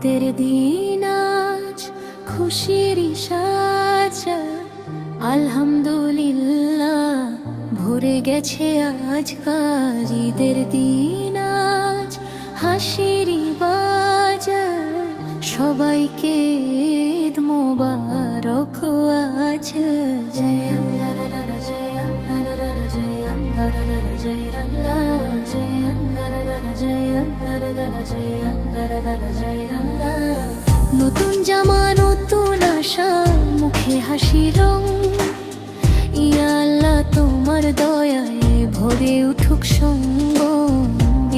ঈদের দিন আজ খুশির সাজা, আলহামদুলিল্লাহ ভরে গেছে আজ কাজ। ঈদের দিন আজ হাসির বাজার, সবাইকে ঈদ মোবারক আজ। জয় আল্লাহ জয় আল্লাহ জয় আল্লাহ জয় আল্লাহ জয় আল্লাহ জয় আল্লাহ জয় আল্লাহ জয় আল্লাহ। নতুন জামা নতুন আশা, মুখে হাসি রং, ইয়া আল্লাহ তোমার দয়ায় ভরে উঠুক সঙ্গ।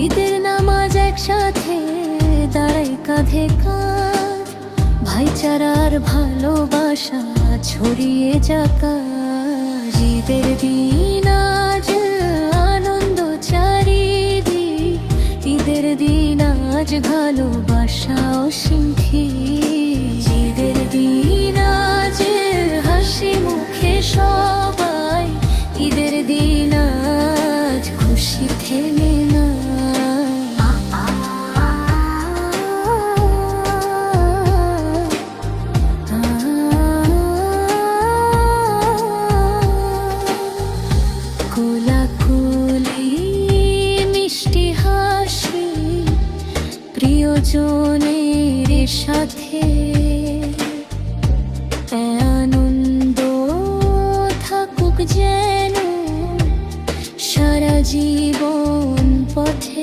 ঈদের নামাজ একসাথে দাঁড়াই কাঁধে কাঁধ, ভাইচারার ভালোবাসা ছড়িয়ে যাক আজ। ঈদের দিন আজ আনন্দ চারিদিক, ঈদের দিন আজ ভালোবাসা অসীম। ঈদের দিন আজ হাসি মুখে সবাই, ঈদের দিন আজ খুশি থেমে না। কোলাকুলি মিষ্টি হাসি, প্রিয়জনের সাথে আনন্দ থাকুক যেন সারা জীবন পথে।